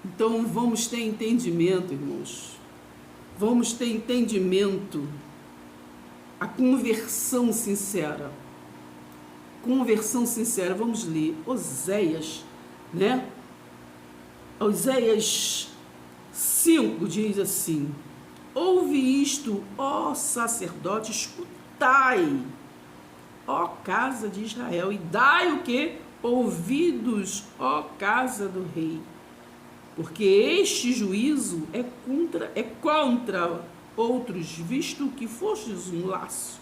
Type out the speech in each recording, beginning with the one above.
Então vamos ter entendimento, irmãos. Vamos ter entendimento. A conversão sincera. Conversão sincera. Vamos ler Oséias, né? Oséias 5 diz assim: ouve isto, ó sacerdote, escutai, ó casa de Israel, e dai o quê? Ouvidos, ó casa do rei. Porque este juízo é contra outros, visto que fostes um laço.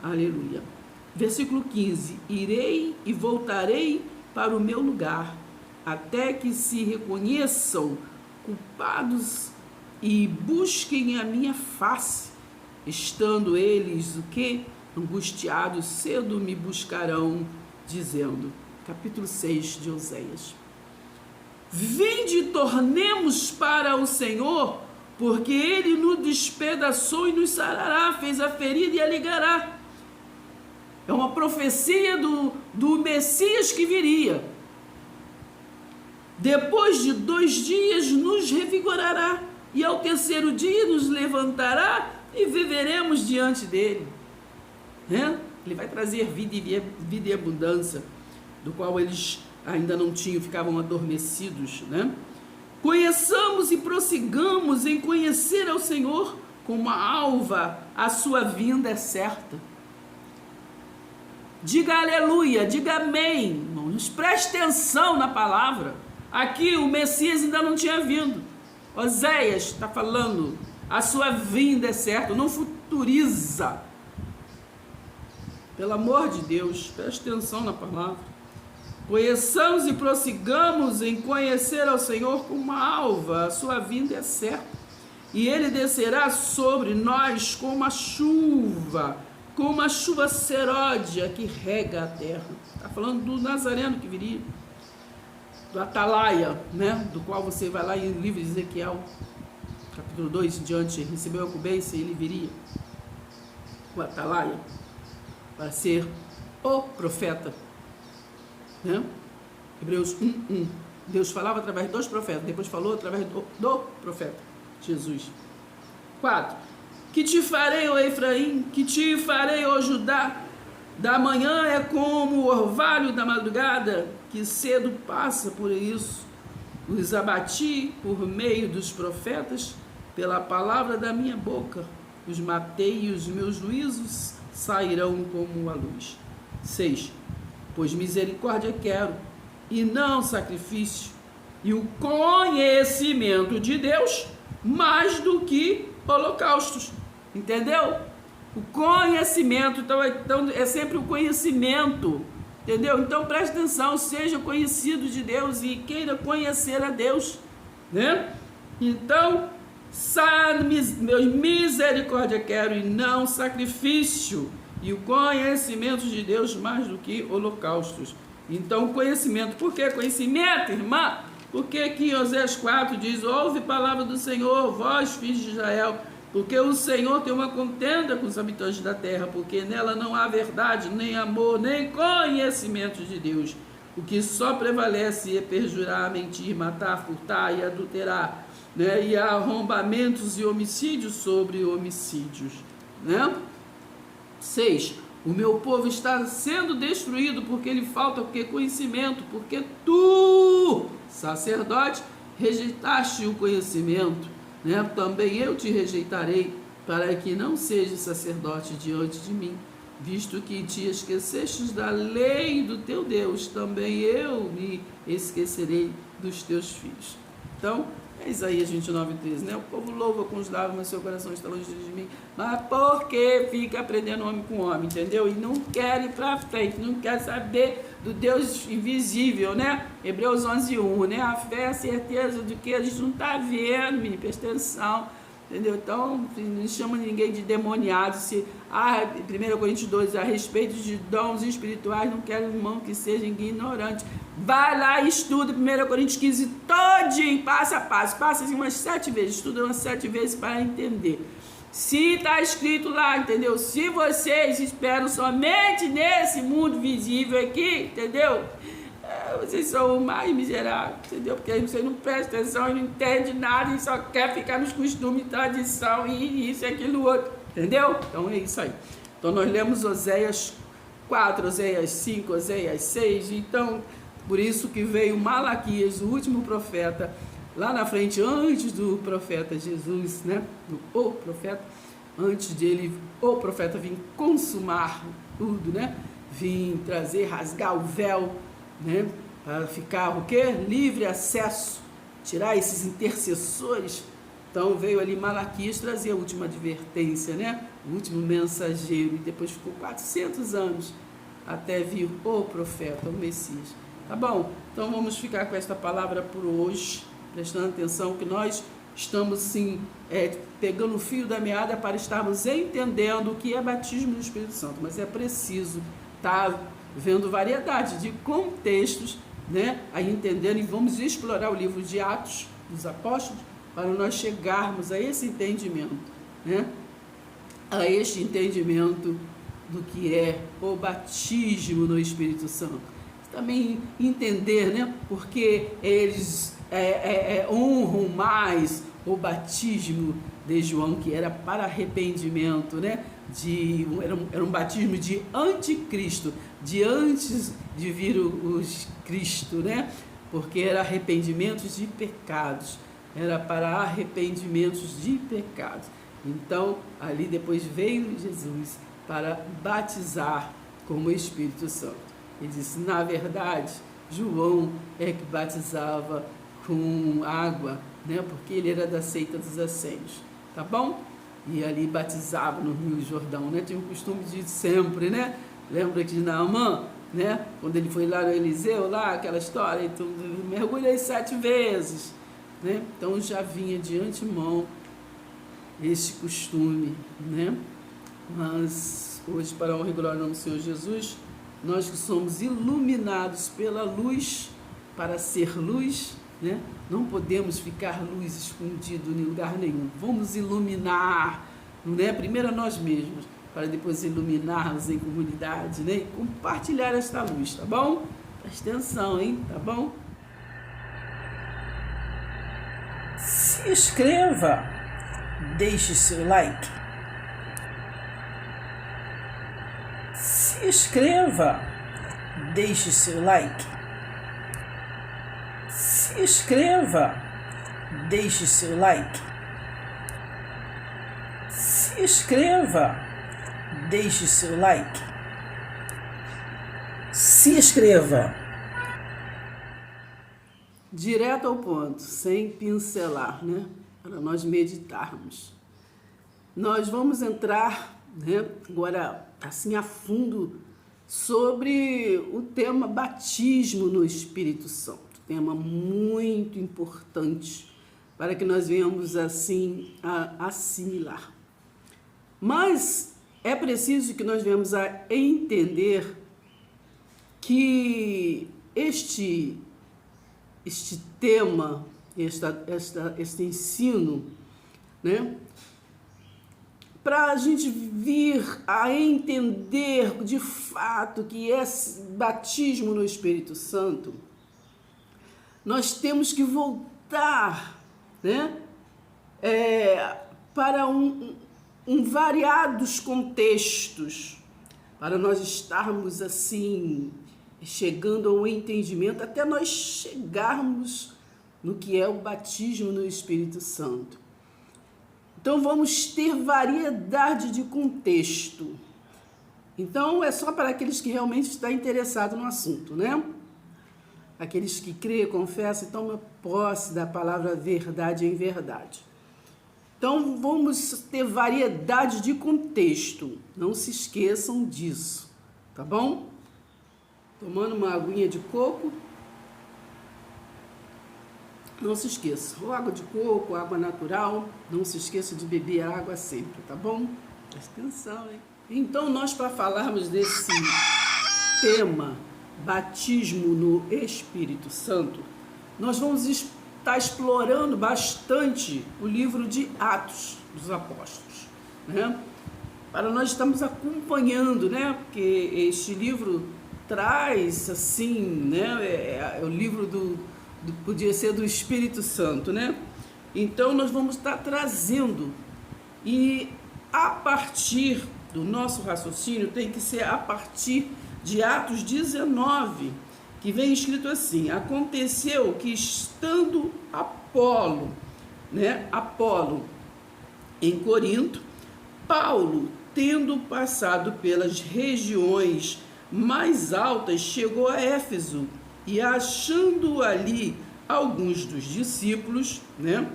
Aleluia. Versículo 15: irei e voltarei para o meu lugar, até que se reconheçam culpados e busquem a minha face. Estando eles o quê? Angustiados, cedo me buscarão, dizendo. Capítulo 6 de Oséias. Vinde e tornemos para o Senhor, porque Ele nos despedaçou e nos sarará, fez a ferida e a ligará. É uma profecia do Messias que viria. Depois de 2 dias nos revigorará, e ao 3º dia nos levantará e viveremos diante dele. Ele vai trazer vida e abundância, do qual eles ainda não tinham, ficavam adormecidos, né? Conheçamos e prossigamos em conhecer ao Senhor, como a alva, a sua vinda é certa. Diga aleluia, diga amém, irmãos, preste atenção na palavra. Aqui o Messias ainda não tinha vindo. Oséias está falando, a sua vinda é certa, não futuriza. Pelo amor de Deus, preste atenção na palavra. Conheçamos e prossigamos em conhecer ao Senhor como uma alva, a sua vinda é certa. E ele descerá sobre nós como uma chuva seródia que rega a terra. Está falando do Nazareno que viria, do Atalaia, né? Do qual você vai lá em livro de Ezequiel, capítulo 2 em diante, recebeu a incumbência e ele viria, o Atalaia, para ser o profeta, né? Hebreus 1:1. Deus falava através dos profetas, depois falou através do profeta Jesus. 4. Que te farei, ó Efraim, que te farei, ó Judá, da manhã é como o orvalho da madrugada, que cedo passa por isso. Os abati por meio dos profetas, pela palavra da minha boca. Os matei e os meus juízos sairão como a luz. 6. Pois misericórdia quero, e não sacrifício, e o conhecimento de Deus mais do que holocaustos. Entendeu? O conhecimento, então é sempre o conhecimento, entendeu? Então preste atenção, seja conhecido de Deus e queira conhecer a Deus, né? Então, misericórdia quero e não sacrifício, e o conhecimento de Deus mais do que holocaustos. Então, conhecimento. Por que conhecimento, irmã? Porque aqui em Oséias 4 diz: ouve a palavra do Senhor, vós, filhos de Israel, porque o Senhor tem uma contenda com os habitantes da terra, porque nela não há verdade, nem amor, nem conhecimento de Deus. O que só prevalece é perjurar, mentir, matar, furtar e adulterar, né? E há arrombamentos e homicídios sobre homicídios, né? 6. O meu povo está sendo destruído porque lhe falta o que? Conhecimento, porque tu, sacerdote, rejeitaste o conhecimento, né? Também eu te rejeitarei, para que não sejas sacerdote diante de mim, visto que te esquecestes da lei do teu Deus, também eu me esquecerei dos teus filhos. Então, é Isaías 29:13, né? O povo louva com os lábios, mas seu coração está longe de mim. Mas porque fica aprendendo homem com homem, entendeu? E não quer ir para frente, não quer saber do Deus invisível, né? Hebreus 11:1, né? A fé é a certeza de que a gente não está vendo, menino, presta atenção, entendeu? Então, não chama ninguém de demoniado. Se 1 Coríntios 2, a respeito de dons espirituais, não quero, irmão, que seja ignorante. Vai lá e estuda 1 Coríntios 15 todinho, passo a passo, passa assim umas 7 vezes, estuda umas 7 vezes para entender. Se está escrito lá, entendeu? Se vocês esperam somente nesse mundo visível aqui, entendeu? Vocês são o mais miserável, entendeu? Porque você não presta atenção e não entende nada e só quer ficar nos costumes, tradição e isso e aquilo outro, entendeu? Então é isso aí. Então nós lemos Oséias 4, Oséias 5, Oséias 6, então por isso que veio Malaquias, o último profeta, lá na frente, antes do profeta Jesus, né? O profeta, antes dele, o profeta vir consumar tudo, né? Vir trazer, rasgar o véu, né? Para ficar o quê? Livre acesso, tirar esses intercessores. Então veio ali Malaquias trazer a última advertência, né? O último mensageiro, e depois ficou 400 anos até vir o profeta, o Messias. Tá bom? Então vamos ficar com esta palavra por hoje, prestando atenção que nós estamos sim pegando o fio da meada para estarmos entendendo o que é batismo no Espírito Santo, mas é preciso estar vendo variedade de contextos, né? Aí entendendo, e vamos explorar o livro de Atos dos Apóstolos para nós chegarmos a esse entendimento, né? A este entendimento do que é o batismo no Espírito Santo. Também entender, né? Porque eles honram mais o batismo de João, que era para arrependimento, né? Era um batismo de anticristo, de antes de vir o Cristo, né? Porque era arrependimentos de pecados, era para arrependimentos de pecados. Então, ali depois veio Jesus para batizar com o Espírito Santo. Ele disse, na verdade, João é que batizava com água, né? Porque ele era da seita dos essênios, tá bom? E ali batizava no Rio Jordão, né? Tinha o costume de sempre, né? Lembra de Naamã, né? Quando ele foi lá no Eliseu, lá, aquela história, então mergulhei 7 vezes, né? Então já vinha de antemão esse costume, né? Mas hoje, para a honra e glória do Senhor Jesus, nós que somos iluminados pela luz, para ser luz, né? Não podemos ficar luz escondido em lugar nenhum. Vamos iluminar, né? Primeiro a nós mesmos, para depois iluminarmos em comunidade, né? E compartilhar esta luz, tá bom? Presta atenção, hein? Tá bom? Se inscreva, deixe seu like. Se inscreva, deixe seu like. Se inscreva, deixe seu like. Se inscreva, deixe seu like. Se inscreva. Direto ao ponto, sem pincelar, né? Para nós meditarmos. Nós vamos entrar, né, agora assim a fundo sobre o tema batismo no Espírito Santo. Tema muito importante para que nós venhamos assim a assimilar. Mas é preciso que nós venhamos a entender que este tema, este ensino, né, para a gente vir a entender de fato que é batismo no Espírito Santo, nós temos que voltar, né, para variados contextos, para nós estarmos assim, chegando ao entendimento, até nós chegarmos no que é o batismo no Espírito Santo. Então vamos ter variedade de contexto. Então é só para aqueles que realmente estão interessados no assunto, né? Aqueles que creem, confessam e tomam posse da palavra verdade em verdade. Então vamos ter variedade de contexto. Não se esqueçam disso, tá bom? Tomando uma aguinha de coco. Não se esqueça, ou água de coco, água natural, não se esqueça de beber água sempre, tá bom? Presta atenção, hein? Então, nós para falarmos desse tema, batismo no Espírito Santo, nós vamos estar explorando bastante o livro de Atos dos Apóstolos, né? Para nós estamos acompanhando, né? Porque este livro traz assim, né? É o livro podia ser do Espírito Santo, né? Então nós vamos estar trazendo, e a partir do nosso raciocínio tem que ser a partir de Atos 19, que vem escrito assim: aconteceu que estando Apolo em Corinto, Paulo, tendo passado pelas regiões mais altas, chegou a Éfeso, e achando ali alguns dos discípulos, né,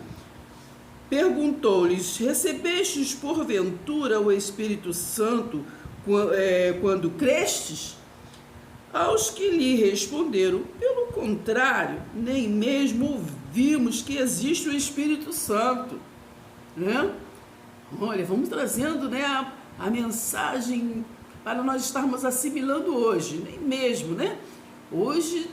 perguntou-lhes: recebestes porventura o Espírito Santo quando crestes? Aos que lhe responderam: pelo contrário, nem mesmo ouvimos que existe o Espírito Santo, né? Olha, vamos trazendo, né, a mensagem para nós estarmos assimilando hoje, nem mesmo, né? Hoje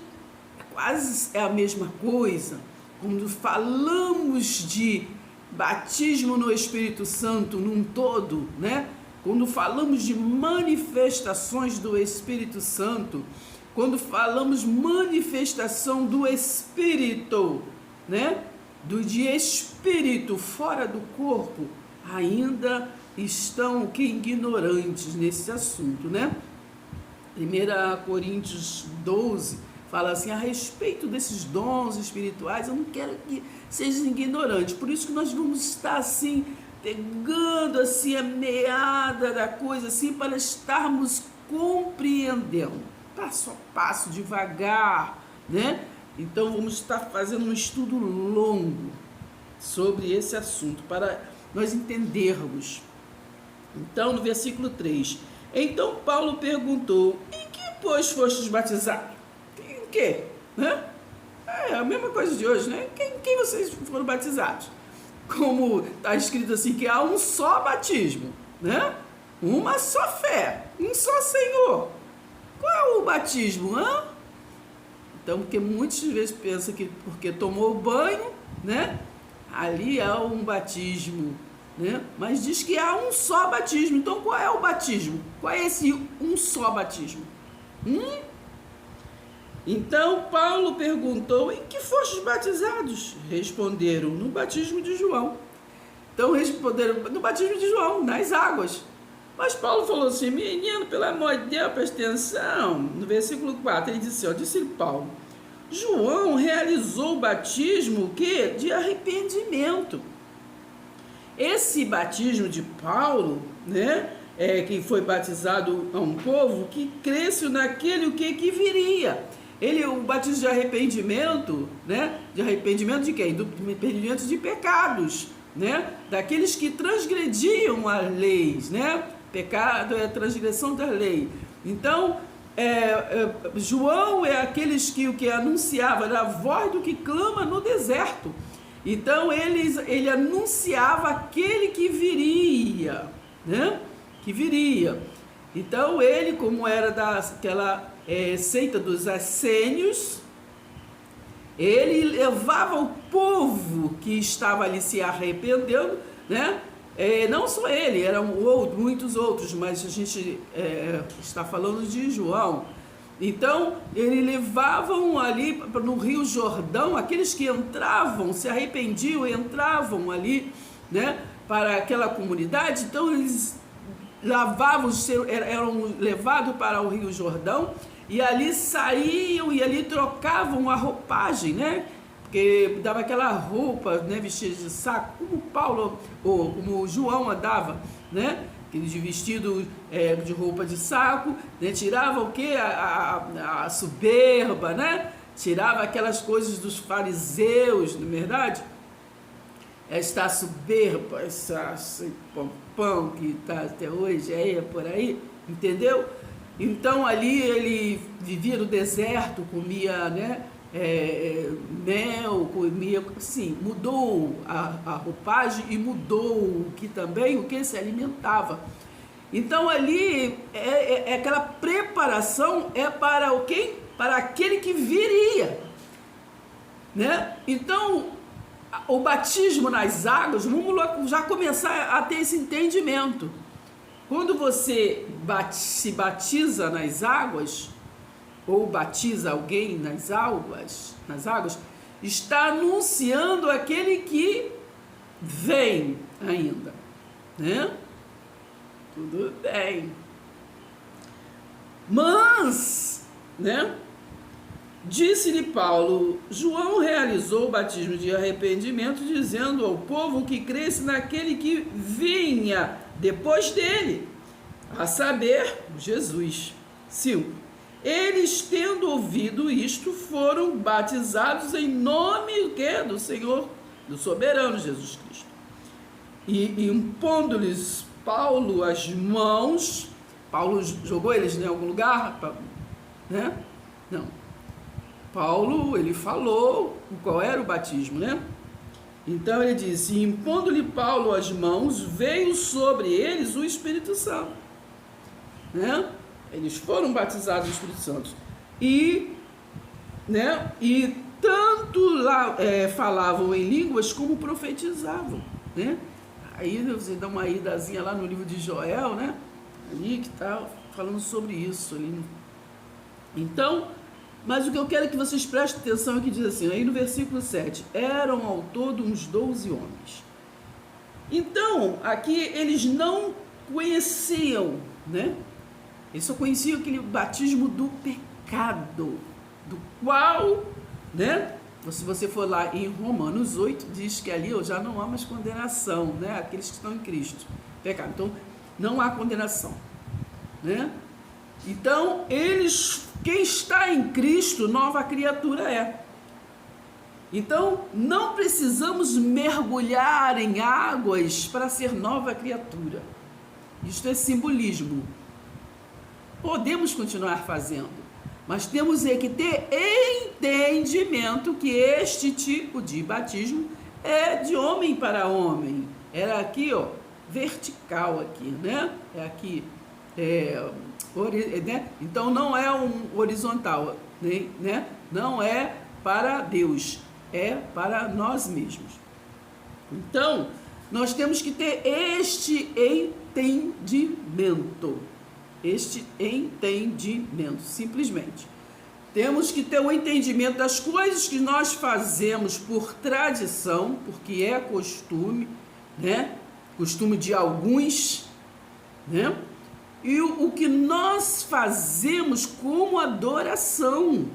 quase é a mesma coisa. Quando falamos de batismo no Espírito Santo num todo, né? Quando falamos de manifestações do Espírito Santo, quando falamos manifestação do Espírito, né? De espírito fora do corpo, ainda estão ignorantes nesse assunto, né? 1 Coríntios 12 fala assim: a respeito desses dons espirituais, eu não quero que sejam ignorantes. Por isso que nós vamos estar assim, pegando assim a meada da coisa, assim, para estarmos compreendendo, passo a passo, devagar, né? Então vamos estar fazendo um estudo longo sobre esse assunto, para nós entendermos. Então, no versículo 3, então Paulo perguntou: em que, pois, fostes batizados? Em que? Né? É a mesma coisa de hoje, né? Em quem vocês foram batizados? Como está escrito assim, que há um só batismo, né? Uma só fé, um só Senhor. Qual é o batismo, hein? Então, porque muitas vezes pensam que porque tomou banho, né? Ali há um batismo, né? Mas diz que há um só batismo. Então, qual é o batismo? Qual é esse um só batismo? Então, Paulo perguntou: em que fostes batizados? Responderam: no batismo de João. Então, responderam: no batismo de João, nas águas. Mas Paulo falou assim: menino, pelo amor de Deus, presta atenção. No versículo 4, ele disse: disse Paulo: João realizou o batismo de arrependimento. Esse batismo de Paulo, né, que foi batizado a um povo que cresce naquele que viria. O batismo de arrependimento, né, de arrependimento de quem? Do arrependimento de pecados, né, daqueles que transgrediam as leis, né? Pecado é a transgressão da lei. Então, João é aqueles que anunciava, era a voz do que clama no deserto. Então ele anunciava aquele que viria, né? Que viria. Então ele, como era daquela seita dos essênios, ele levava o povo que estava ali se arrependendo, né? Não só ele, eram muitos outros, mas a gente está falando de João. Então, eles levavam ali no Rio Jordão, aqueles que entravam, se arrependiam, entravam ali, né, para aquela comunidade. Então, eles eram levados para o Rio Jordão, e ali saíam e ali trocavam a roupagem, né? Porque dava aquela roupa, né, vestida de saco, como Paulo, ou como João andava, né? De vestido de roupa de saco, né? Tirava o que? A soberba, né? Tirava aquelas coisas dos fariseus, não é verdade? Esta soberba, esse pompão que está até hoje aí, por aí, entendeu? Então ali ele vivia no deserto, comia, né, mel, comia, assim, mudou a roupagem e mudou o que se alimentava. Então ali aquela preparação para o quê? Para aquele que viria, né? Então o batismo nas águas, vamos já começar a ter esse entendimento. Quando você se batiza nas águas, ou batiza alguém nas águas, está anunciando aquele que vem ainda, né? Tudo bem. Mas, né? Disse-lhe Paulo: João realizou o batismo de arrependimento, dizendo ao povo que cresce naquele que vinha depois dele, a saber, Jesus. 5. Eles, tendo ouvido isto, foram batizados em nome do Senhor, do soberano Jesus Cristo. E impondo-lhes Paulo as mãos, Paulo jogou eles em algum lugar, né? Não. Paulo, ele falou qual era o batismo, né? Então ele disse: impondo-lhe Paulo as mãos, veio sobre eles o Espírito Santo, né? Eles foram batizados no Espírito Santo. E tanto lá falavam em línguas como profetizavam, né? Aí você dá uma idazinha lá no livro de Joel, né? Ali que está falando sobre isso. Ali. Então, mas o que eu quero é que vocês prestem atenção é que diz assim, aí no versículo 7, eram ao todo uns 12 homens. Então, aqui eles não conheciam, né? Eles só conheciam aquele batismo do pecado, do qual, né? Se você for lá em Romanos 8, diz que ali já não há mais condenação, né? Aqueles que estão em Cristo. Pecado. Então, não há condenação, né? Então, quem está em Cristo, nova criatura é. Então, não precisamos mergulhar em águas para ser nova criatura. Isto é simbolismo. Podemos continuar fazendo, mas temos que ter entendimento que este tipo de batismo é de homem para homem. Era aqui, ó, vertical aqui, né? É aqui, né? Então não é um horizontal, né? Não é para Deus, é para nós mesmos. Então, nós temos que ter este entendimento. Simplesmente. Temos que ter o entendimento das coisas que nós fazemos por tradição, porque é costume, né? Costume de alguns, né? E o que nós fazemos como adoração,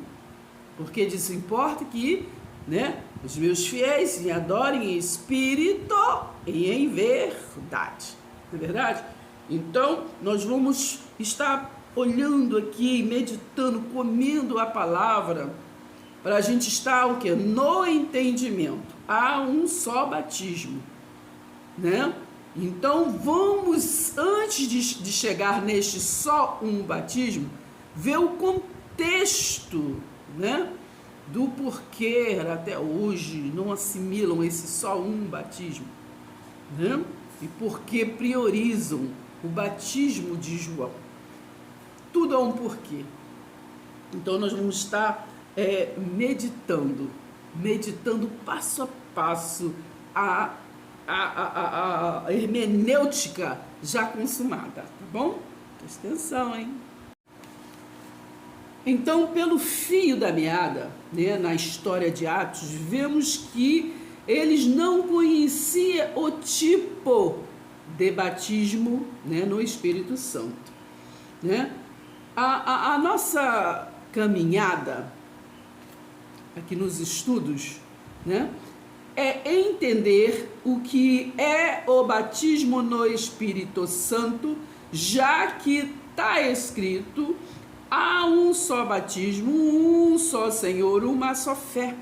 porque disso importa que, né, os meus fiéis me adorem em espírito e em verdade, não é verdade? Então, nós vamos estar olhando aqui, meditando, comendo a palavra, para a gente estar o quê? No entendimento. Há um só batismo, né? Então, vamos, antes de chegar neste só um batismo, ver o contexto, né? Do porquê até hoje não assimilam esse só um batismo, né? E por que priorizam o batismo de João. Tudo é um porquê. Então nós vamos estar meditando passo a passo a hermenêutica já consumada, tá bom? Presta atenção, hein? Então, pelo fio da meada, né, na história de Atos, vemos que eles não conheciam o tipo de batismo, né, no Espírito Santo, né? A nossa caminhada aqui nos estudos, né, é entender o que é o batismo no Espírito Santo, já que está escrito: há um só batismo, um só Senhor, uma só fé.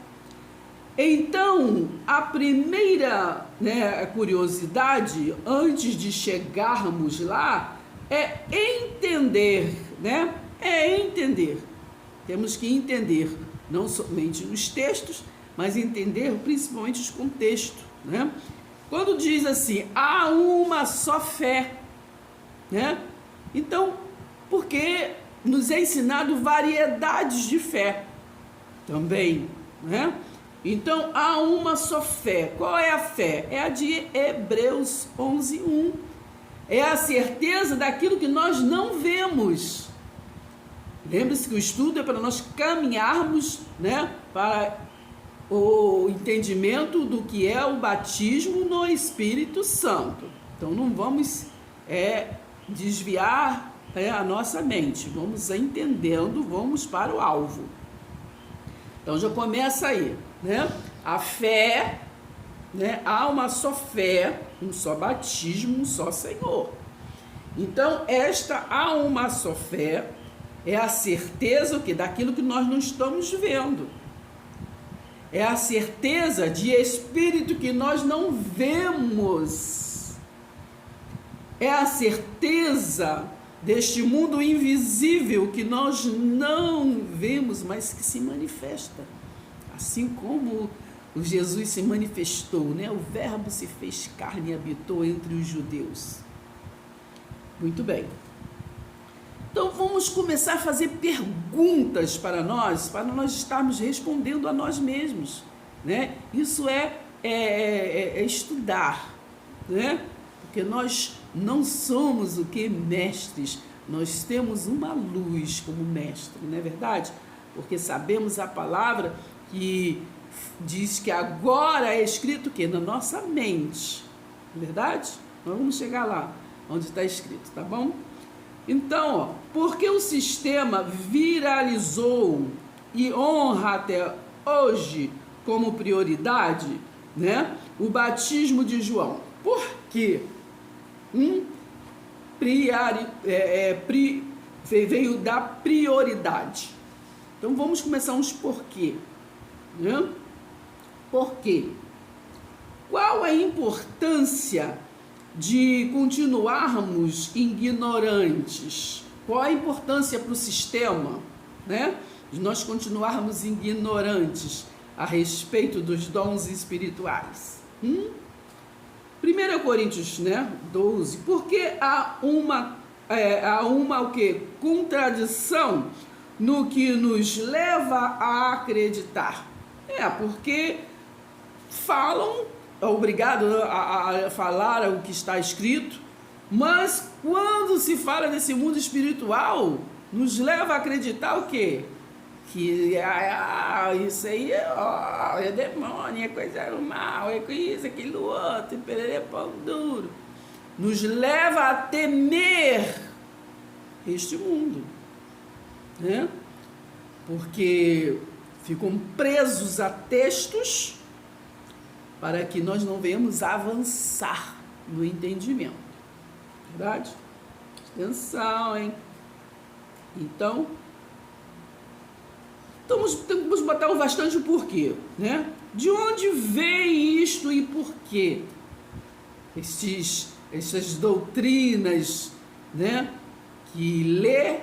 Então, a primeira, né, curiosidade, antes de chegarmos lá, é entender, né? É entender. Temos que entender não somente os textos, mas entender principalmente os contextos, né? Quando diz assim, há uma só fé, né? Então, porque nos é ensinado variedades de fé também, né? Então, há uma só fé. Qual é a fé? É a de Hebreus 11:1. É a certeza daquilo que nós não vemos. Lembre-se que o estudo é para nós caminharmos, né, para o entendimento do que é o batismo no Espírito Santo. Então não vamos desviar a nossa mente, vamos entendendo, vamos para o alvo. Então já começa aí, né? A fé, né? Há uma só fé, um só batismo, um só Senhor. Então há uma só fé é a certeza daquilo que nós não estamos vendo. É a certeza de espírito que nós não vemos. É a certeza deste mundo invisível que nós não vemos, mas que se manifesta. Assim como o Jesus se manifestou, né? O Verbo se fez carne e habitou entre os judeus. Muito bem. Então vamos começar a fazer perguntas para nós estarmos respondendo a nós mesmos, né? Isso é estudar, né? Porque nós não somos mestres, nós temos uma luz como mestre, não é verdade? Porque sabemos a palavra que diz que agora é escrito o quê? Na nossa mente, não é verdade? Nós vamos chegar lá, onde está escrito, tá bom? Então, porque o sistema viralizou e honra até hoje como prioridade, né, o batismo de João? Por quê? Veio da prioridade. Então vamos começar uns porquê, né? Por quê? Qual a importância de continuarmos ignorantes? Qual a importância para o sistema, né, de nós continuarmos ignorantes a respeito dos dons espirituais? 1 Coríntios, né, 12. Porque há uma o quê? Contradição no que nos leva a acreditar. Porque falam, é obrigado a falar o que está escrito, mas quando se fala desse mundo espiritual, nos leva a acreditar o quê? Que isso aí é demônio, é coisa mal, é isso, aquilo outro, pererê, pão duro. Nos leva a temer este mundo, né? Porque ficam presos a textos para que nós não venhamos avançar no entendimento. Verdade? Atenção, hein? Então vamos botar bastante o porquê, né? De onde vem isto e por quê? Essas doutrinas, né? Que lê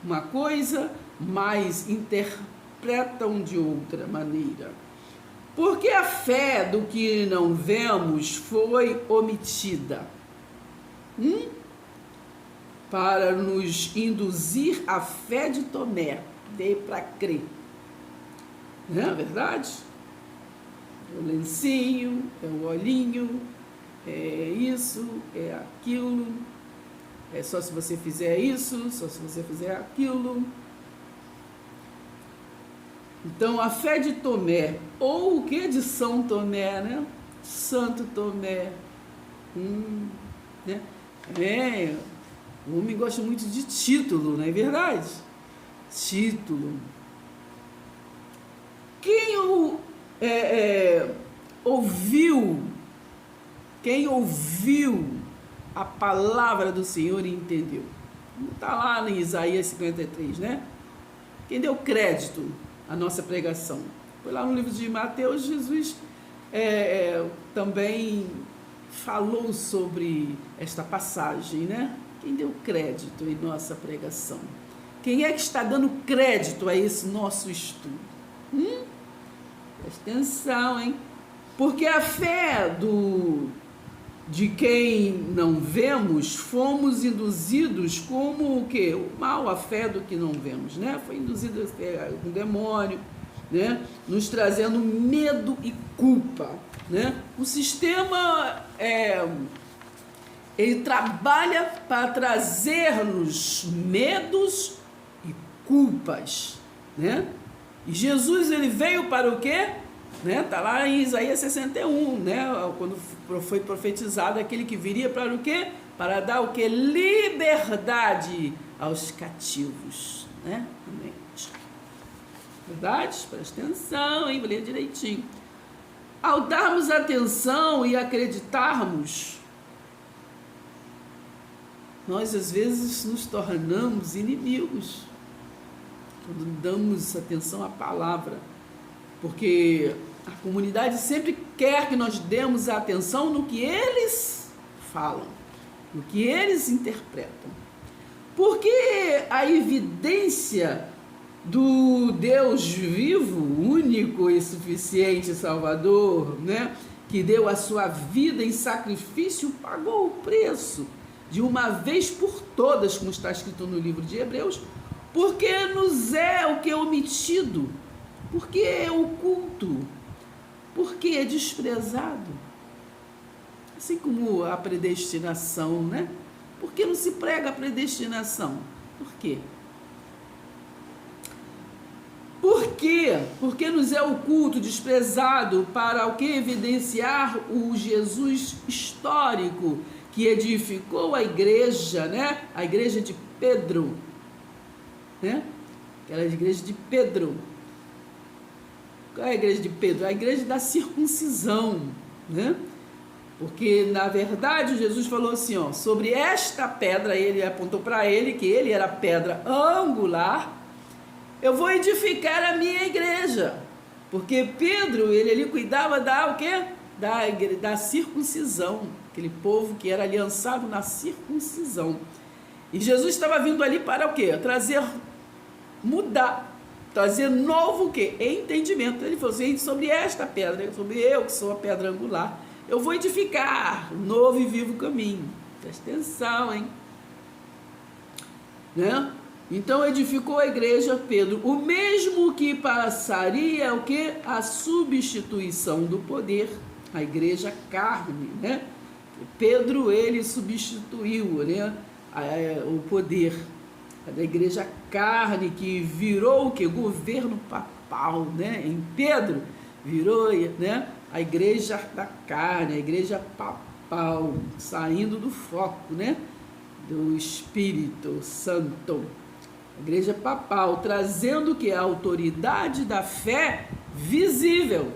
uma coisa, mas interpretam de outra maneira. Porque a fé do que não vemos foi omitida, para nos induzir à fé de Tomé, dei para crer. Não é verdade? É o lencinho, é o olhinho, é isso, é aquilo, é só se você fizer isso, só se você fizer aquilo. Então, a fé de Tomé, ou o que de São Tomé, né? Santo Tomé. Né? O homem gosta muito de título, não é verdade? Título. Quem ouviu a palavra do Senhor e entendeu? Está lá em Isaías 53, né? Quem deu crédito à nossa pregação? Foi lá no livro de Mateus, Jesus também falou sobre esta passagem, né? Quem deu crédito em nossa pregação? Quem é que está dando crédito a esse nosso estudo? Presta atenção, hein? Porque a fé de quem não vemos, fomos induzidos como o quê? O mal, a fé do que não vemos, né? Foi induzido um demônio, né? Nos trazendo medo e culpa, né? O sistema ele trabalha para trazer-nos medos e culpas, né? E Jesus, ele veio para o quê? Né? Tá lá em Isaías 61, né? Quando foi profetizado aquele que viria para o quê? Para dar o quê? Liberdade aos cativos, né? Amém. Verdade? Presta atenção, hein? Vou ler direitinho. Ao darmos atenção e acreditarmos, nós às vezes nos tornamos inimigos quando damos atenção à palavra, porque a comunidade sempre quer que nós demos atenção no que eles falam, no que eles interpretam, porque a evidência do Deus vivo, único e suficiente Salvador, né, que deu a sua vida em sacrifício, pagou o preço de uma vez por todas, como está escrito no livro de Hebreus, porque nos é o que é omitido, porque é oculto, porque é desprezado. Assim como a predestinação, né? Por que não se prega a predestinação? Por quê? Por quê? Porque nos é oculto, desprezado, para o que evidenciar o Jesus histórico que edificou a igreja, né? A igreja de Pedro, né? Aquela igreja de Pedro. Qual é a igreja de Pedro? A igreja da circuncisão, né? Porque, na verdade, Jesus falou assim, ó, sobre esta pedra, ele apontou para ele, que ele era a pedra angular, eu vou edificar a minha igreja. Porque Pedro, ele cuidava da o quê? Da circuncisão, aquele povo que era aliançado na circuncisão. E Jesus estava vindo ali para o quê? Trazer novo o quê? Entendimento. Ele falou assim, sobre esta pedra, sobre eu que sou a pedra angular, eu vou edificar um novo e vivo caminho. Presta atenção, hein? Né? Então edificou a igreja Pedro, o mesmo que passaria o quê? A substituição do poder, a igreja carne, né? Pedro, ele substituiu, né, o poder da igreja carne, que virou o que? Governo papal, né? Em Pedro virou, né, a igreja da carne, a igreja papal, saindo do foco, né, do Espírito Santo. A igreja papal, trazendo o que? A autoridade da fé visível.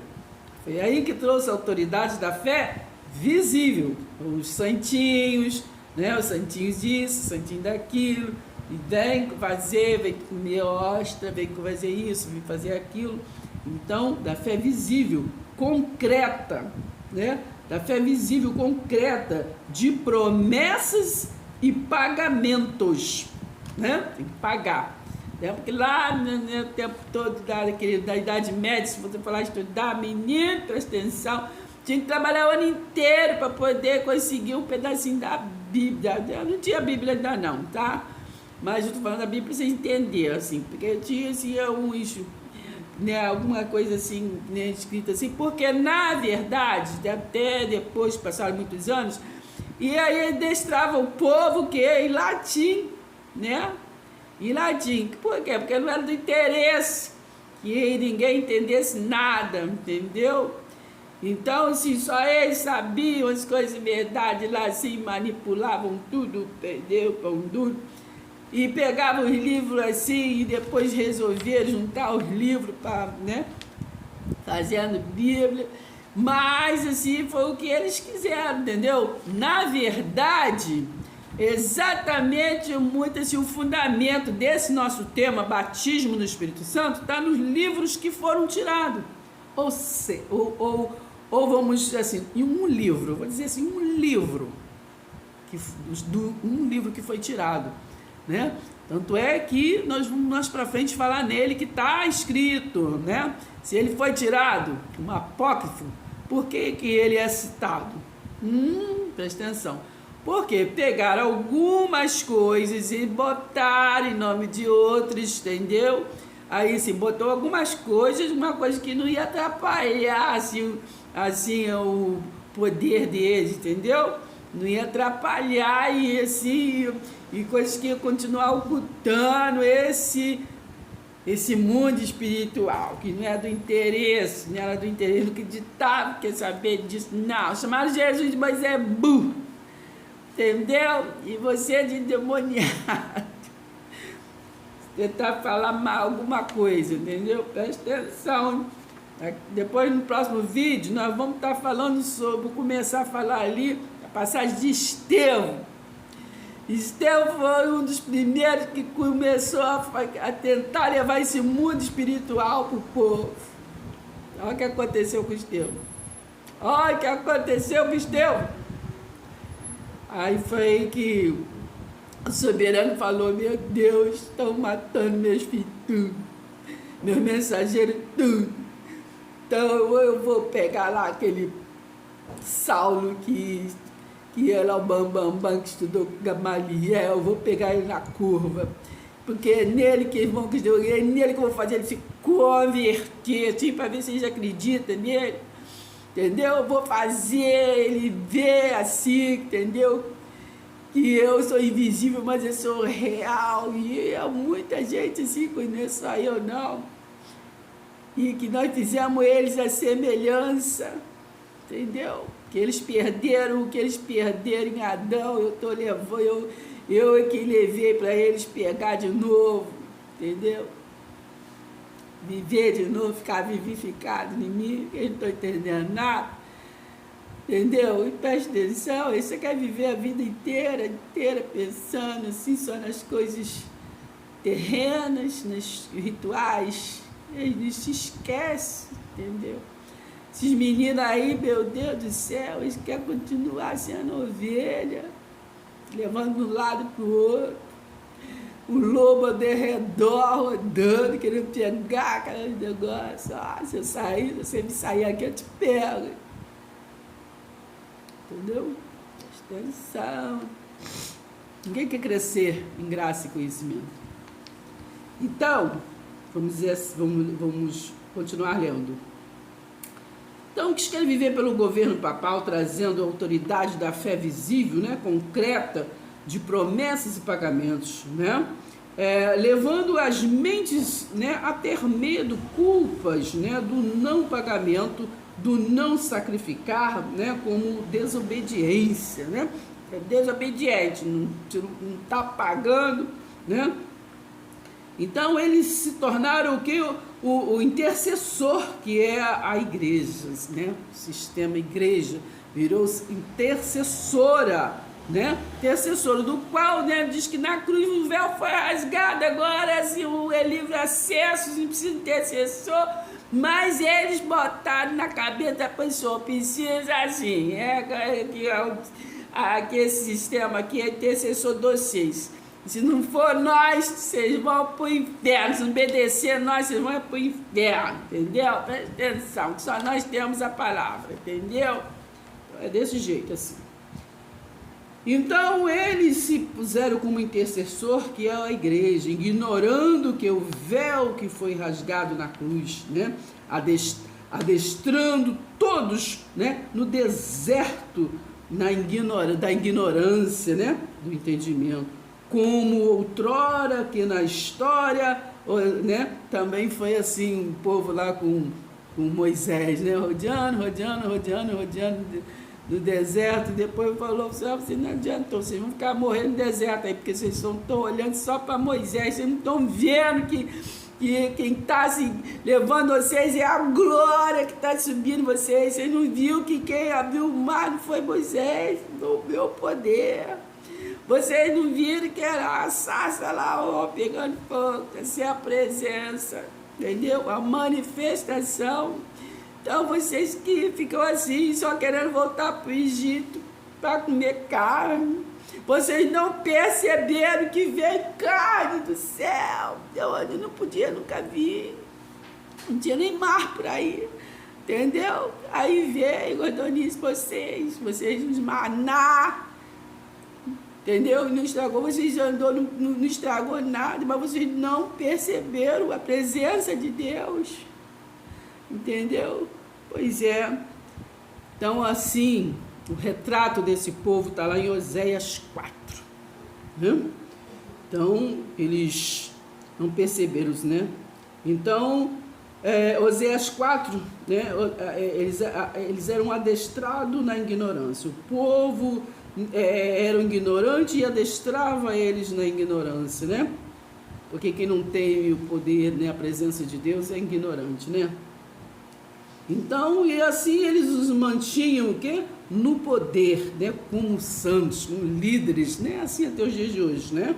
Foi aí que trouxe a autoridade da fé visível. Os santinhos, né? Os santinhos disso, os santinhos daquilo. E vem fazer, vem comer ostra, vem fazer isso, vem fazer aquilo. Então, da fé visível, concreta, né? Da fé visível, concreta, de promessas e pagamentos, né? Tem que pagar, né? Porque lá no tempo todo da Idade Média, se você falar estudar, menino, presta atenção, tinha que trabalhar o ano inteiro para poder conseguir um pedacinho da Bíblia. Não tinha Bíblia ainda não, tá? Mas eu estou falando da Bíblia para vocês entenderem, assim, porque tinha assim, né, alguma coisa assim, né, escrita assim, porque na verdade, até depois passaram muitos anos, e aí adestrava o povo que em latim, né? Em latim. Por quê? Porque não era do interesse que ninguém entendesse nada, entendeu? Então, assim, só eles sabiam as coisas de verdade lá, assim, manipulavam tudo, perdeu, pão duro, e pegavam os livros assim, e depois resolveram juntar os livros para, né, fazendo Bíblia. Mas, assim, foi o que eles quiseram, entendeu? Na verdade, exatamente muito assim, o fundamento desse nosso tema, batismo no Espírito Santo, está nos livros que foram tirados. Ou vamos dizer assim, em um livro, vou dizer assim, um livro que foi tirado, né? Tanto é que nós vamos mais para frente falar nele que está escrito, né? Se ele foi tirado, um apócrifo, por que ele é citado? Presta atenção. Porque pegaram algumas coisas e botaram em nome de outras, entendeu? Aí sim, botou algumas coisas, uma coisa que não ia atrapalhar assim o poder deles, entendeu? Não ia atrapalhar e assim, e coisas que iam continuar ocultando esse esse mundo espiritual, que não é do interesse, não era do interesse, não acreditava, quer saber disso, não. Chamaram Jesus de Moisés burro, entendeu? E você é de endemoniado. Tentar falar mal alguma coisa, entendeu? Presta atenção. Depois, no próximo vídeo, nós vamos estar falando sobre, vou começar a falar ali, a passagem de Estevão. Estevão foi um dos primeiros que começou a tentar levar esse mundo espiritual para o povo. Olha o que aconteceu com Estevão. Olha o que aconteceu com Estevão. Aí foi que o soberano falou: meu Deus, estão matando meus filhos tudo, meus mensageiros tudo. Então eu vou pegar lá aquele Saulo que era o Bambambam, que estudou com Gamaliel, eu vou pegar ele na curva, porque é nele que eles vão, é nele que eu vou fazer ele se converter, assim, para ver se eles acreditam nele, entendeu? Eu vou fazer ele ver assim, entendeu? Que eu sou invisível, mas eu sou real, e muita gente assim, conhece só eu não, e que nós fizemos eles a semelhança, entendeu? Que eles perderam o que eles perderam em Adão, eu tô levando, eu é que levei para eles pegar de novo, entendeu? Viver de novo, ficar vivificado em mim, eles não estão entendendo nada, entendeu? E presta atenção, você quer viver a vida inteira pensando assim só nas coisas terrenas, nos rituais, eles se esquecem, entendeu? Esses meninos aí, meu Deus do céu, eles querem continuar sendo ovelha, levando de um lado para o outro. O lobo ao redor, rodando, querendo pegar aquele negócio. Ah, se eu sair, se você me sair aqui, eu te pego. Entendeu? Presta atenção. Ninguém quer crescer em graça e conhecimento. Então, vamos continuar lendo. Então, que quer viver pelo governo papal, trazendo a autoridade da fé visível, né, concreta, de promessas e pagamentos, né, levando as mentes, né, a ter medo, culpas, né, do não pagamento, do não sacrificar, né, como desobediência, né, é desobediente, não está pagando, né. Então, eles se tornaram o que? O intercessor, que é a igreja, né? O sistema igreja virou intercessora, né? Intercessora, do qual, né, diz que na cruz o véu foi rasgado, agora assim, é livre acesso, não precisa de intercessor, mas eles botaram na cabeça da pessoa, precisa assim, que esse sistema aqui é intercessor de vocês. Se não for nós, vocês vão para o inferno. Se não obedecer nós, vocês vão para o inferno, entendeu? Presta atenção, que só nós temos a palavra, entendeu? É desse jeito, assim. Então, eles se puseram como intercessor, que é a igreja, ignorando que o véu que foi rasgado na cruz, né? Adestrando todos, né, no deserto da ignorância, né, do entendimento. Como outrora, que na história, né, também foi assim, um povo lá com Moisés, né, rodeando no deserto, depois falou: você não adiantou, vocês vão ficar morrendo no deserto aí, porque vocês estão olhando só para Moisés, vocês não estão vendo que quem está assim, levando vocês é a glória que está subindo vocês não viram que quem abriu o mar não foi Moisés, o meu poder. Vocês não viram que era a sarça lá, ó, pegando fogo, essa é a presença, entendeu? A manifestação. Então vocês que ficam assim, só querendo voltar para o Egito para comer carne, vocês não perceberam que veio carne do céu, eu não podia, nunca vi, não tinha nem mar por aí, entendeu? Aí veio, gordonice, vocês nos maná, entendeu? Não estragou, vocês andou, não estragou nada, mas vocês não perceberam a presença de Deus, entendeu? Pois é. Então, assim, o retrato desse povo está lá em Oséias 4, né? Então, eles não perceberam, né, Então, Oséias 4, né, eles eram adestrados na ignorância. O povo era ignorante e adestrava eles na ignorância, né? Porque quem não tem o poder, né, a presença de Deus é ignorante, né? Então, e assim eles os mantinham o quê? No poder, né? Como santos, como líderes, né? Assim até os dias de hoje, né?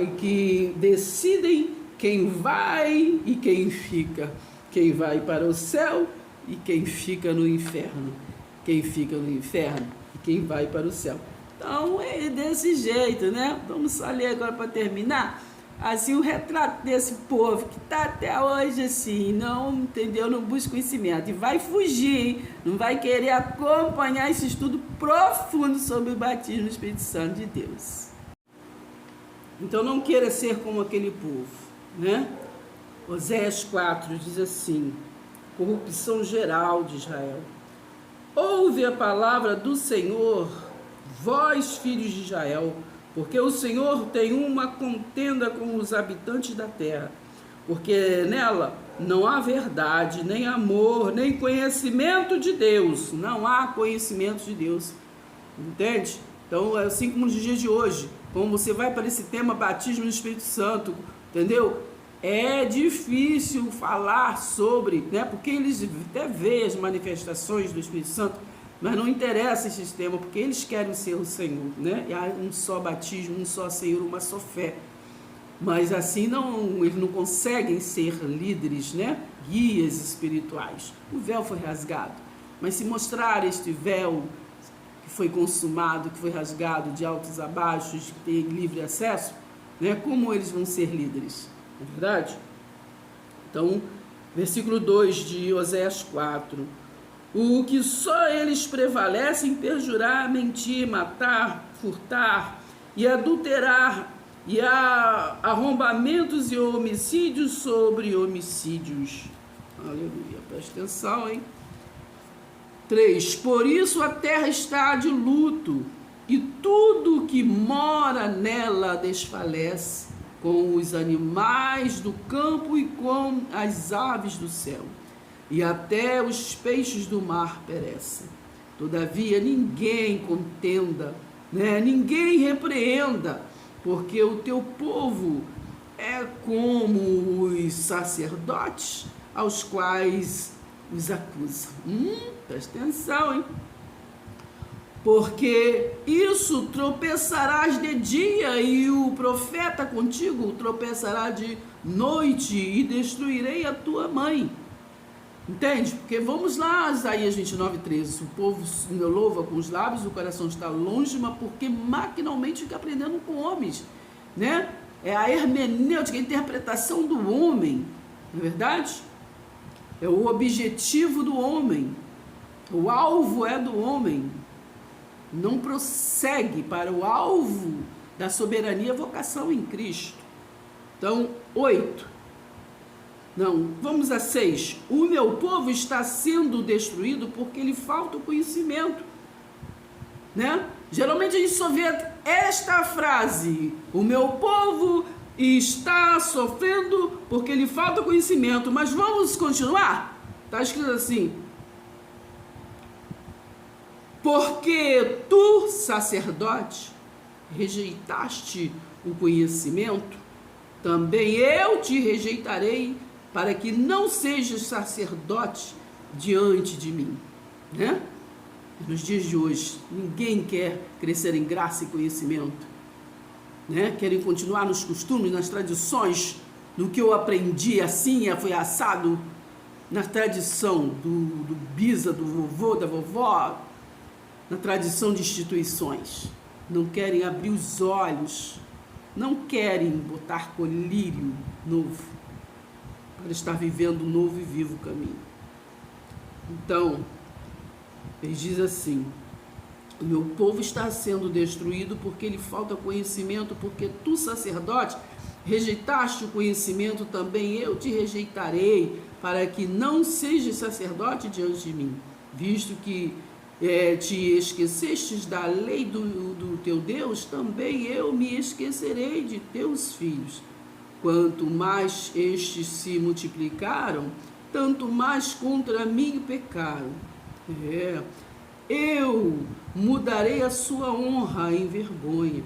E que decidem quem vai e quem fica. Quem vai para o céu e quem fica no inferno. Quem fica no inferno e quem vai para o céu. Então, é desse jeito, né? Vamos só ler agora para terminar. Assim, o retrato desse povo que está até hoje assim, não, entendeu? Não busca conhecimento e vai fugir, não vai querer acompanhar esse estudo profundo sobre o batismo no Espírito Santo de Deus. Então, não queira ser como aquele povo, né? Oséias 4 diz assim: corrupção geral de Israel. Ouve a palavra do Senhor, vós, filhos de Israel, porque o Senhor tem uma contenda com os habitantes da terra, porque nela não há verdade, nem amor, nem conhecimento de Deus. Não há conhecimento de Deus, entende? Então, é assim como nos dias de hoje, como você vai para esse tema batismo no Espírito Santo, entendeu? É difícil falar sobre, né? Porque eles até veem as manifestações do Espírito Santo, mas não interessa esse sistema, porque eles querem ser o Senhor, né? E há um só batismo, um só Senhor, uma só fé. Mas assim eles não conseguem ser líderes, né? Guias espirituais. O véu foi rasgado. Mas se mostrar este véu que foi consumado, que foi rasgado de altos a baixos, que tem livre acesso, né? Como eles vão ser líderes? Não é verdade? Então, versículo 2 de Oséias 4. O que só eles prevalecem perjurar, mentir, matar, furtar e adulterar, e há arrombamentos e homicídios sobre homicídios. Aleluia, presta atenção, hein? 3. Por isso a terra está de luto, e tudo que mora nela desfalece, com os animais do campo e com as aves do céu. E até os peixes do mar perecem. Todavia ninguém contenda, né? Ninguém repreenda, porque o teu povo é como os sacerdotes aos quais os acusam. Presta atenção, hein? Porque isso tropeçarás de dia e o profeta contigo tropeçará de noite e destruirei a tua mãe. Entende? Porque vamos lá, Isaías 29:13. O povo me louva com os lábios, o coração está longe, mas porque maquinalmente fica aprendendo com homens, né? É a hermenêutica, a interpretação do homem, não é verdade? É o objetivo do homem, o alvo é do homem, não prossegue para o alvo da soberania, vocação em Cristo. Então, 8. Não, vamos a 6. O meu povo está sendo destruído porque lhe falta o conhecimento, né? Geralmente a gente só vê esta frase: o meu povo está sofrendo porque lhe falta o conhecimento. Mas vamos continuar? Está escrito assim: porque tu, sacerdote, rejeitaste o conhecimento, também eu te rejeitarei, para que não sejas sacerdote diante de mim, né? Nos dias de hoje, ninguém quer crescer em graça e conhecimento, né? Querem continuar nos costumes, nas tradições, no que eu aprendi assim, foi assado, na tradição do bisa, do vovô, da vovó, na tradição de instituições. Não querem abrir os olhos, não querem botar colírio novo, para estar vivendo um novo e vivo caminho. Então, ele diz assim: o meu povo está sendo destruído porque lhe falta conhecimento, porque tu, sacerdote, rejeitaste o conhecimento, também eu te rejeitarei, para que não sejas sacerdote diante de mim, visto que te esquecestes da lei do teu Deus, também eu me esquecerei de teus filhos. Quanto mais estes se multiplicaram, tanto mais contra mim pecaram. Eu mudarei a sua honra em vergonha.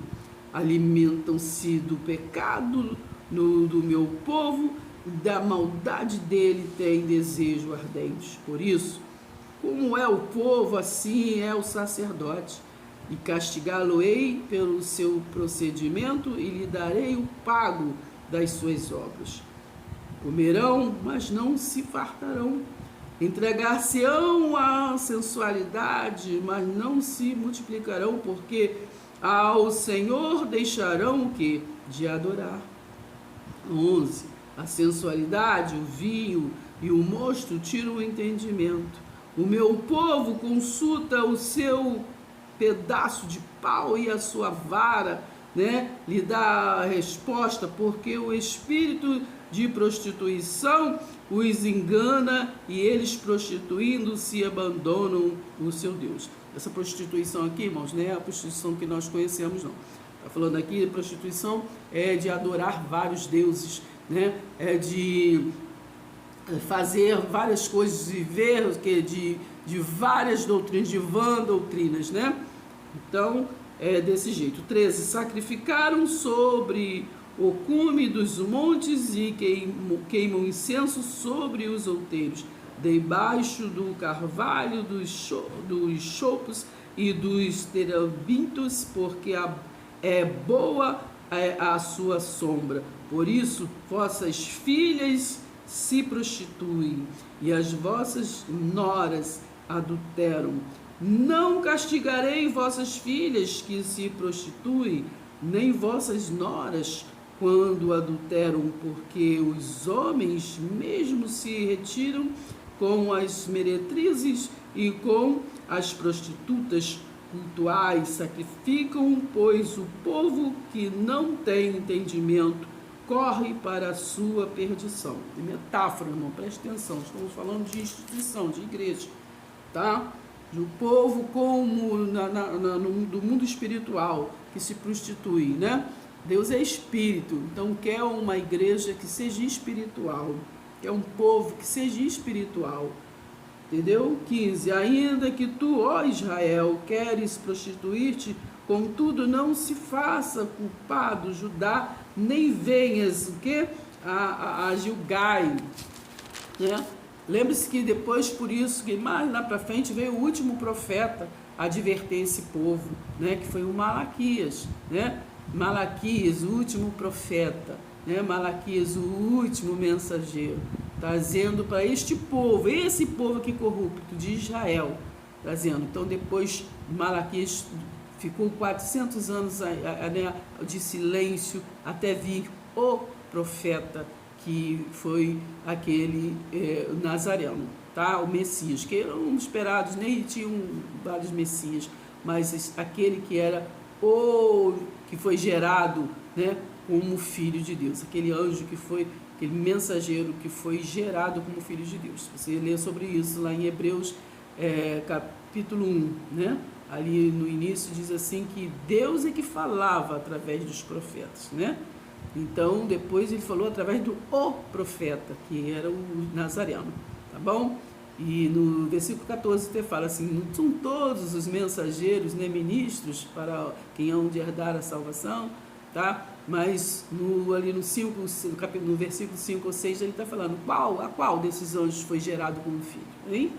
Alimentam-se do pecado do meu povo, da maldade dele tem desejo ardente. Por isso, como é o povo, assim é o sacerdote. E castigá-lo-ei pelo seu procedimento e lhe darei o pago das suas obras. Comerão, mas não se fartarão. Entregar-se-ão à sensualidade, mas não se multiplicarão, porque ao Senhor deixarão o quê? De adorar. 11. A sensualidade, o vinho e o mosto tiram o entendimento. O meu povo consulta o seu pedaço de pau e a sua vara, lhe dá a resposta, porque o espírito de prostituição os engana e eles, prostituindo-se, abandonam o seu Deus. Essa prostituição aqui, irmãos, não é a prostituição que nós conhecemos, não. Está falando aqui, prostituição é de adorar vários deuses, é de fazer várias coisas, viver de várias doutrinas, de vã doutrinas, Então, é desse jeito. 13. Sacrificaram sobre o cume dos montes e queimam incenso sobre os outeiros, debaixo do carvalho, dos chopos e dos terebintos, porque é boa a sua sombra. Por isso, vossas filhas se prostituem e as vossas noras adulteram. Não castigarei vossas filhas que se prostituem, nem vossas noras quando adulteram, porque os homens mesmo se retiram com as meretrizes e com as prostitutas cultuais, sacrificam, pois o povo que não tem entendimento corre para a sua perdição. É metáfora, irmão, preste atenção, estamos falando de instituição, de igreja, tá? Do povo como do mundo espiritual que se prostitui, Deus é espírito, então quer uma igreja que seja espiritual, quer um povo que seja espiritual, entendeu? 15. Ainda que tu, ó Israel, queres prostituir-te, contudo não se faça culpado, Judá, nem venhas a Gilgai, Lembre-se que depois, por isso, que mais lá para frente veio o último profeta a adverter esse povo, que foi o Malaquias, Malaquias, o último profeta, Malaquias, o último mensageiro, trazendo para este povo, esse povo aqui corrupto de Israel, trazendo. Então depois Malaquias ficou 400 anos de silêncio até vir o profeta, que foi aquele Nazareno, tá? O Messias, que eram esperados, nem tinham vários Messias, mas aquele que era que foi gerado, como filho de Deus, aquele anjo que foi, aquele mensageiro que foi gerado como filho de Deus. Você lê sobre isso lá em Hebreus capítulo 1, ali no início diz assim que Deus é que falava através dos profetas, Então, depois ele falou através do profeta, que era o Nazareno, tá bom? E no versículo 14 ele fala assim, não são todos os mensageiros, ministros para quem hão de herdar a salvação, tá? Mas ali no versículo 5 ou 6 ele está falando, a qual desses anjos foi gerado como filho, hein?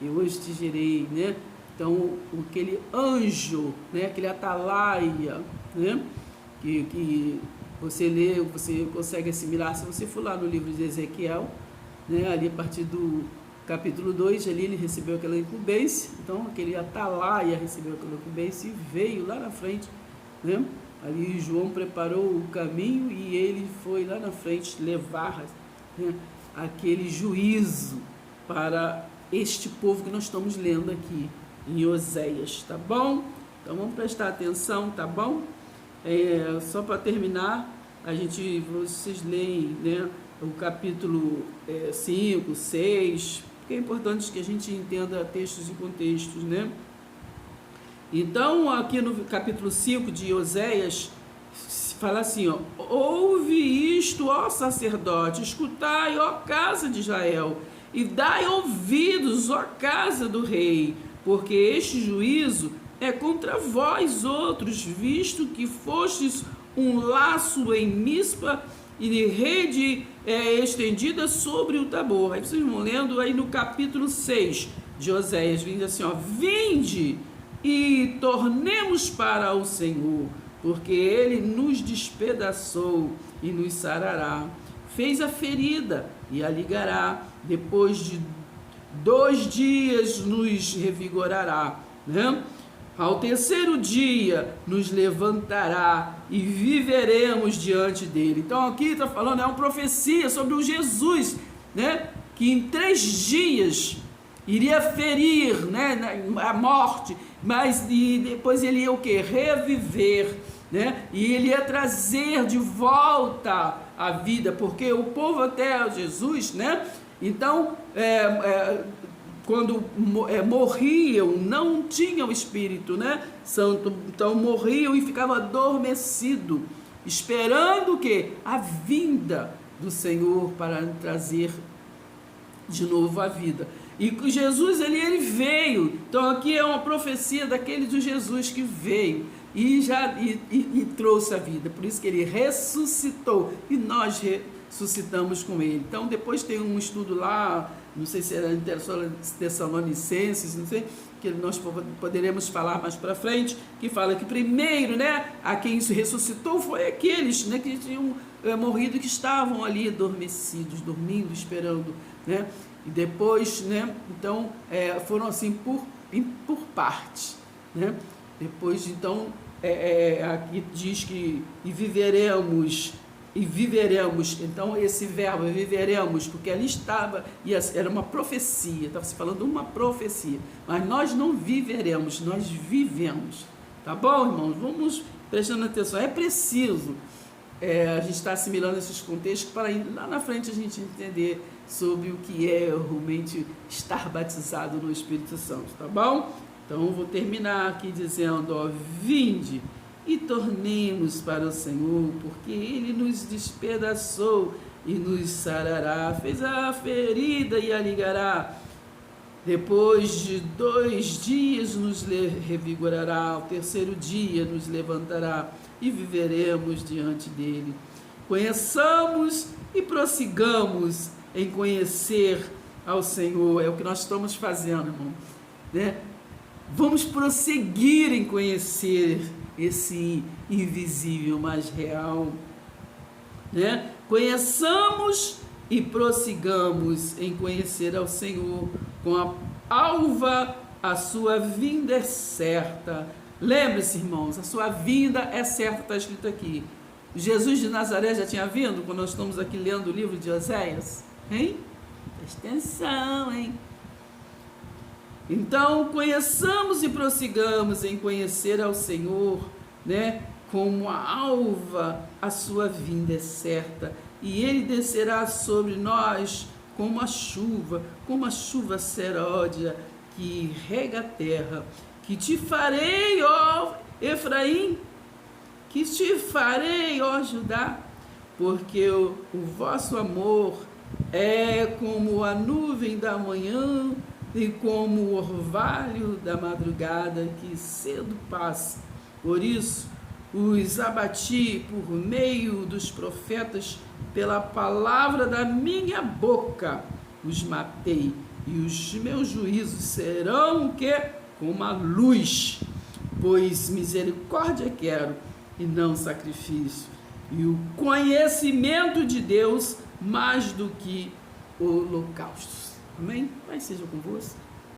Eu hoje te gerei, Então, aquele anjo, aquele atalaia, que você lê, você consegue assimilar, se você for lá no livro de Ezequiel, ali a partir do capítulo 2, ali ele recebeu aquela incumbência, então aquele atalaia recebeu aquela incumbência e veio lá na frente, ali João preparou o caminho e ele foi lá na frente levar aquele juízo para este povo que nós estamos lendo aqui em Oséias, tá bom? Então vamos prestar atenção, tá bom? Só para terminar, vocês leem, o capítulo 5, 6, porque é importante que a gente entenda textos e contextos, Então, aqui no capítulo 5 de Oséias, fala assim, ó, ouve isto, ó sacerdote, escutai, ó casa de Israel, e dai ouvidos, ó casa do rei, porque este juízo é contra vós outros, visto que fostes um laço em Mispa e rede estendida sobre o Tabor. Aí vocês vão lendo aí no capítulo 6 de Oséias, vindo assim, ó, vinde e tornemos para o Senhor, porque ele nos despedaçou e nos sarará, fez a ferida e a ligará, depois de 2 dias nos revigorará, né? Ao terceiro dia nos levantará e viveremos diante dele. Então aqui está falando, é uma profecia sobre o Jesus, né? Que em 3 dias iria ferir, né, a morte, mas e depois ele ia o quê? Reviver, né? E ele ia trazer de volta a vida, porque o povo até Jesus, né? Então, quando morriam, não tinham Espírito, né, Santo, então morriam e ficavam adormecidos, esperando o quê? A vinda do Senhor para trazer de novo a vida. E Jesus, ele veio. Então aqui é uma profecia daquele de Jesus que veio e trouxe a vida. Por isso que ele ressuscitou e nós ressuscitamos com ele. Então depois tem um estudo lá, não sei se era em Tessalonicenses, não sei, que nós poderemos falar mais para frente, que fala que primeiro, né, a quem ressuscitou foi aqueles, né, que tinham morrido, que estavam ali adormecidos, dormindo, esperando, né? E depois, né, então, foram assim por partes, né? Depois, então, aqui diz que viveremos, então esse verbo viveremos, porque ali estava, era uma profecia, estava se falando uma profecia, mas nós não viveremos, nós vivemos, tá bom, irmãos? Vamos prestando atenção, é preciso a gente estar assimilando esses contextos para lá na frente a gente entender sobre o que é realmente estar batizado no Espírito Santo, tá bom? Então vou terminar aqui dizendo, ó, vinde e tornemos para o Senhor, porque ele nos despedaçou e nos sarará, fez a ferida e a ligará, depois de 2 dias nos revigorará, ao terceiro dia nos levantará e viveremos diante dele. Conheçamos e prossigamos em conhecer ao Senhor, é o que nós estamos fazendo, irmão, né? Vamos prosseguir em conhecer esse invisível, mas real, né? Conheçamos e prossigamos em conhecer ao Senhor, com a alva a sua vinda é certa. Lembre-se, irmãos, a sua vinda é certa, está escrito aqui. Jesus de Nazaré já tinha vindo quando nós estamos aqui lendo o livro de Oséias, hein? Presta atenção, hein? Então, conheçamos e prossigamos em conhecer ao Senhor, né? Como a alva, a sua vinda é certa, e ele descerá sobre nós como a chuva seródia que rega a terra. Que te farei, ó Efraim, que te farei, ó Judá, porque o vosso amor é como a nuvem da manhã e como o orvalho da madrugada que cedo passa. Por isso, os abati por meio dos profetas, pela palavra da minha boca os matei, e os meus juízos serão o quê? Como a luz, pois misericórdia quero e não sacrifício, e o conhecimento de Deus mais do que holocaustos. Amém? Pai seja convosco.